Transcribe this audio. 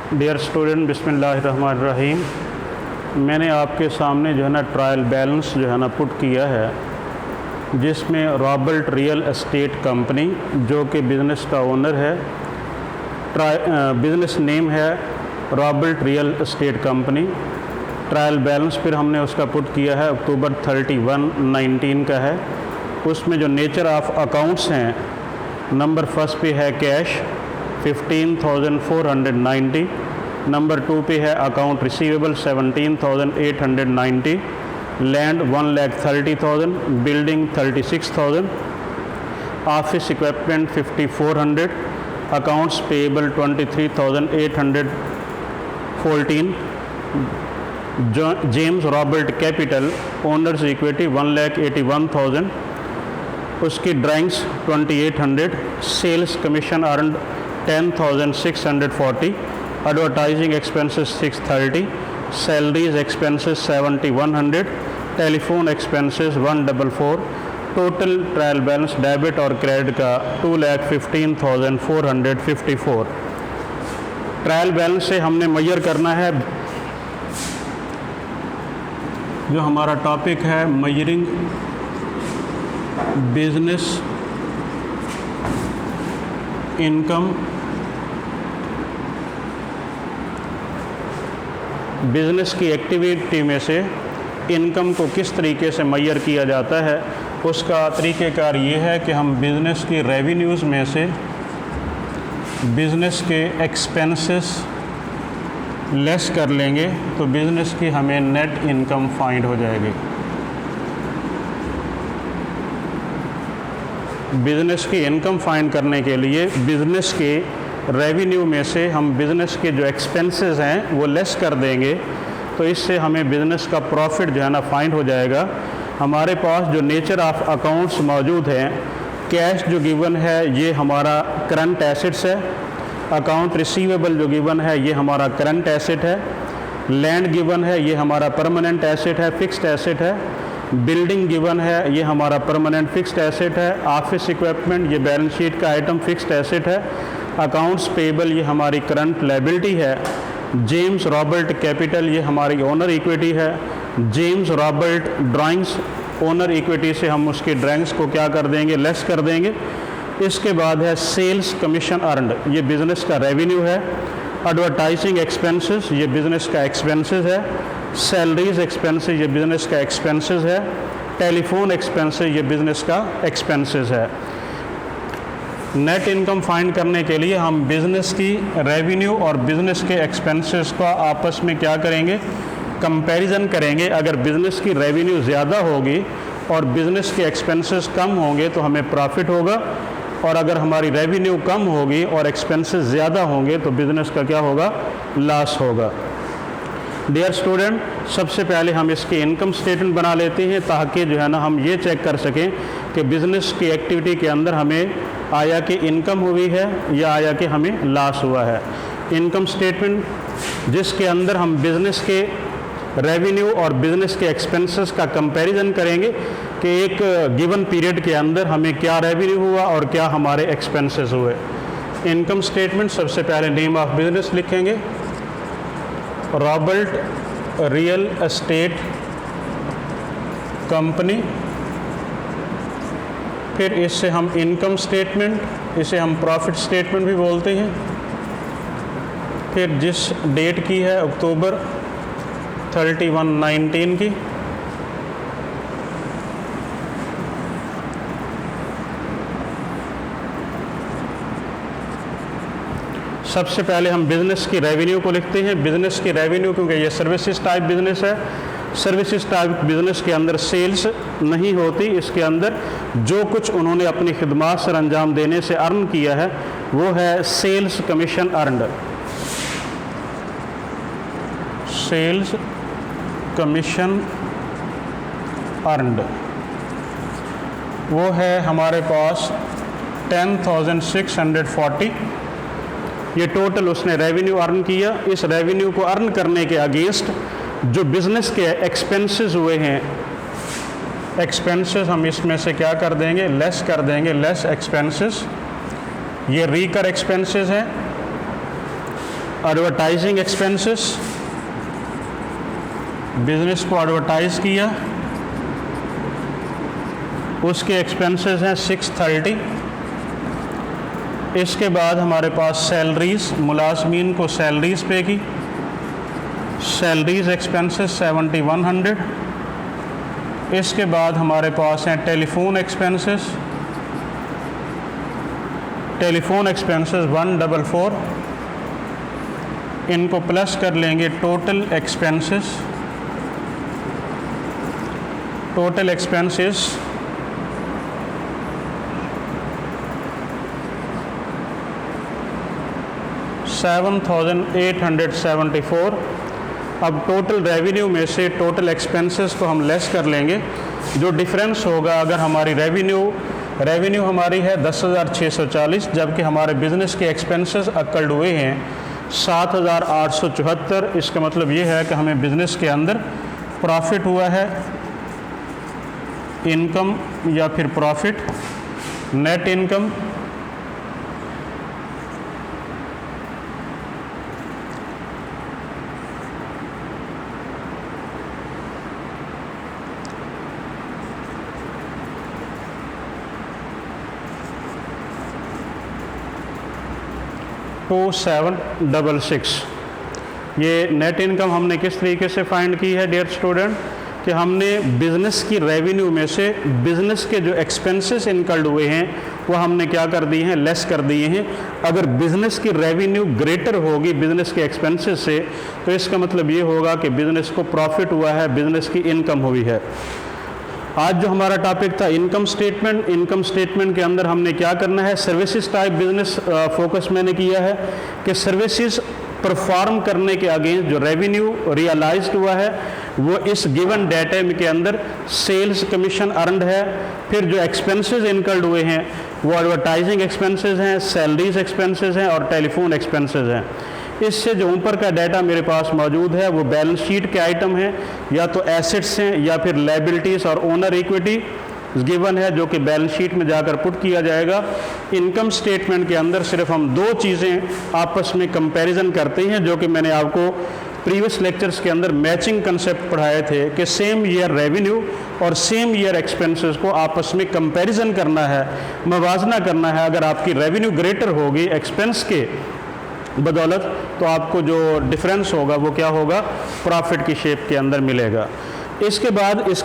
Dear student, बिस्मिल्लाहिर्रहमानिर्रहीम। मैंने आपके सामने जो है ना ट्रायल बैलेंस जो है ना पुट किया है, जिसमें रॉबर्ट रियल एस्टेट कंपनी जो कि बिज़नेस का ओनर है, बिज़नेस नेम है Robert real estate company. Trial balance फिर हमने उसका पुट किया है अक्टूबर 31/19 का है। उसमें जो नेचर ऑफ अकाउंट्स हैं, नंबर फर्स्ट पे है कैश 15,490, नंबर 2 पे है account receivable 17,890, land 1,30,000, building 36,000, office equipment 5,400, accounts payable 23,814, James Robert capital owner's equity 1,81,000, उसकी drawings 2,800, sales commission earned 10,640, advertising expenses 630, salaries expenses 7,100, telephone expenses 144, total trial balance debit और credit का 2,15,454। Trial balance से हमने major करना है, जो हमारा topic है मेजरिंग बिजनेस इनकम, बिज़नेस की एक्टिविटी में से इनकम को किस तरीके से मेजर किया जाता है। उसका तरीक़ेकार ये है कि हम बिज़नेस की रेवेन्यूज़ में से बिज़नेस के एक्सपेंसेस लेस कर लेंगे तो बिज़नेस की हमें नेट इनकम फाइंड हो जाएगी। बिज़नेस की इनकम फाइंड करने के लिए बिज़नेस के रेवेन्यू में से हम बिज़नेस के जो एक्सपेंसेस हैं वो लेस कर देंगे, तो इससे हमें बिज़नेस का प्रॉफिट जो है ना फाइंड हो जाएगा। हमारे पास जो नेचर ऑफ अकाउंट्स मौजूद हैं, कैश जो गिवन है ये हमारा करंट एसेट्स है, अकाउंट रिसीवेबल जो गिवन है ये हमारा करंट एसेट है, लैंड गिवन है ये हमारा परमानेंट एसेट है, फिक्स्ड एसेट है, बिल्डिंग गिवन है ये हमारा परमानेंट फिक्स्ड एसेट है, ऑफिस इक्विपमेंट ये बैलेंस शीट का आइटम फिक्स्ड एसेट है, अकाउंट्स पेएबल ये हमारी करंट लायबिलिटी है, जेम्स रॉबर्ट कैपिटल ये हमारी ओनर इक्विटी है, James Robert drawings owner equity से हम उसकी ड्राइंग्स को क्या कर देंगे, लेस कर देंगे। इसके बाद है सेल्स कमीशन अर्नड, ये बिज़नेस का रेवेन्यू है, एडवर्टाइजिंग एक्सपेंसेस ये बिज़नेस का एक्सपेंसेस है, सैलरीज एक्सपेंसेस ये बिज़नेस का एक्सपेंसेस है, टेलीफोन एक्सपेंसेस ये बिज़नेस का एक्सपेंसेस है। नेट इनकम फाइंड करने के लिए हम बिज़नेस की रेवेन्यू और बिज़नेस के एक्सपेंसेस का आपस में क्या करेंगे, कंपैरिजन करेंगे। अगर बिज़नेस की रेवेन्यू ज़्यादा होगी और बिज़नेस के एक्सपेंसेस कम होंगे तो हमें प्रॉफिट होगा, और अगर हमारी रेवेन्यू कम होगी और एक्सपेंसेस ज़्यादा होंगे तो बिज़नेस का क्या होगा, लॉस होगा। डियर स्टूडेंट, सबसे पहले हम इसकी इनकम स्टेटमेंट बना लेते हैं ताकि जो है ना हम ये चेक कर सकें कि बिज़नेस की एक्टिविटी के अंदर हमें आया कि इनकम हुई है या आया कि हमें लॉस हुआ है। इनकम स्टेटमेंट जिसके अंदर हम बिज़नेस के रेवेन्यू और बिज़नेस के एक्सपेंसेस का कंपैरिजन करेंगे कि एक गिवन पीरियड के अंदर हमें क्या रेवेन्यू हुआ और क्या हमारे एक्सपेंसेस हुए। इनकम स्टेटमेंट सबसे पहले नेम ऑफ बिज़नेस लिखेंगे, रॉबर्ट रियल एस्टेट कंपनी। फिर इससे हम इनकम स्टेटमेंट, इसे हम प्रॉफिट स्टेटमेंट भी बोलते हैं। फिर जिस डेट की है अक्टूबर 31/19 की, सबसे पहले हम बिज़नेस की रेवेन्यू को लिखते हैं। बिज़नेस की रेवेन्यू, क्योंकि ये सर्विसेज टाइप बिज़नेस है, सर्विसेज टाइप बिज़नेस के अंदर सेल्स नहीं होती, इसके अंदर जो कुछ उन्होंने अपनी खिदमात सर अंजाम देने से अर्न किया है वो है sales commission earned. Sales commission earned वो है हमारे पास 10,640। ये टोटल उसने रेवेन्यू अर्न किया। इस रेवेन्यू को अर्न करने के अगेंस्ट जो बिज़नेस के एक्सपेंसेस हुए हैं, एक्सपेंसेस हम इसमें से क्या कर देंगे, लेस कर देंगे, लेस एक्सपेंसेस। ये रीकर एक्सपेंसेस हैं। एडवर्टाइजिंग एक्सपेंसेस, बिजनेस को एडवर्टाइज किया, उसके एक्सपेंसेस हैं 630। इसके बाद हमारे पास सैलरीज़, मुलाजमीन को सैलरीज़ पे की, सैलरीज़ एक्सपेंसेस 7100। इसके बाद हमारे पास हैं टेलीफोन एक्सपेंसेस, टेलीफोन एक्सपेंसेस 144। इनको प्लस कर लेंगे टोटल एक्सपेंसेस, टोटल एक्सपेंसेस 7874। अब टोटल रेवेन्यू में से टोटल एक्सपेंसेस को हम लेस कर लेंगे। जो डिफरेंस होगा, अगर हमारी रेवेन्यू हमारी है 10,640, जबकि हमारे बिज़नेस के एक्सपेंसेस अक्कल्ड हुए हैं 7,874। इसका मतलब ये है कि हमें बिज़नेस के अंदर प्रॉफिट हुआ है, इनकम या फिर प्रॉफिट, नेट इनकम टू 766। ये नेट इनकम हमने किस तरीके से फाइंड की है डियर स्टूडेंट, कि हमने बिज़नेस की रेवेन्यू में से बिज़नेस के जो एक्सपेंसेस इनकल्ड हुए हैं वो हमने क्या कर दिए हैं, लेस कर दिए हैं। अगर बिज़नेस की रेवेन्यू ग्रेटर होगी बिज़नेस के एक्सपेंसेस से, तो इसका मतलब ये होगा कि बिज़नेस को प्रॉफिट हुआ है, बिज़नेस की इनकम हुई है। आज जो हमारा टॉपिक था इनकम स्टेटमेंट, इनकम स्टेटमेंट के अंदर हमने क्या करना है, सर्विसेज टाइप बिजनेस फोकस मैंने किया है कि सर्विसेज परफॉर्म करने के अगेंस्ट जो रेवेन्यू रियलाइज्ड हुआ है वो इस गिवन डाटा के अंदर सेल्स कमीशन अर्नड है। फिर जो एक्सपेंसेस इनकल्ड हुए हैं वो एडवर्टाइजिंग एक्सपेंसेस हैं, सैलरीज एक्सपेंसेस हैं और टेलीफोन एक्सपेंसेस हैं। इससे जो ऊपर का डाटा मेरे पास मौजूद है वो बैलेंस शीट के आइटम हैं, या तो एसेट्स हैं या फिर लायबिलिटीज़ और ओनर इक्विटी गिवन है, जो कि बैलेंस शीट में जाकर पुट किया जाएगा। इनकम स्टेटमेंट के अंदर सिर्फ हम दो चीज़ें आपस में कंपैरिजन करते हैं, जो कि मैंने आपको प्रीवियस लेक्चर्स के अंदर मैचिंग कंसेप्ट पढ़ाए थे कि सेम ईयर रेवेन्यू और सेम ईयर एक्सपेंसेस को आपस में कंपैरिजन करना है, मवाजना करना है। अगर आपकी रेवेन्यू ग्रेटर होगी एक्सपेंस के बदौलत, तो आपको जो डिफरेंस होगा वो क्या होगा, प्रॉफिट की शेप के अंदर मिलेगा। इसके बाद इसके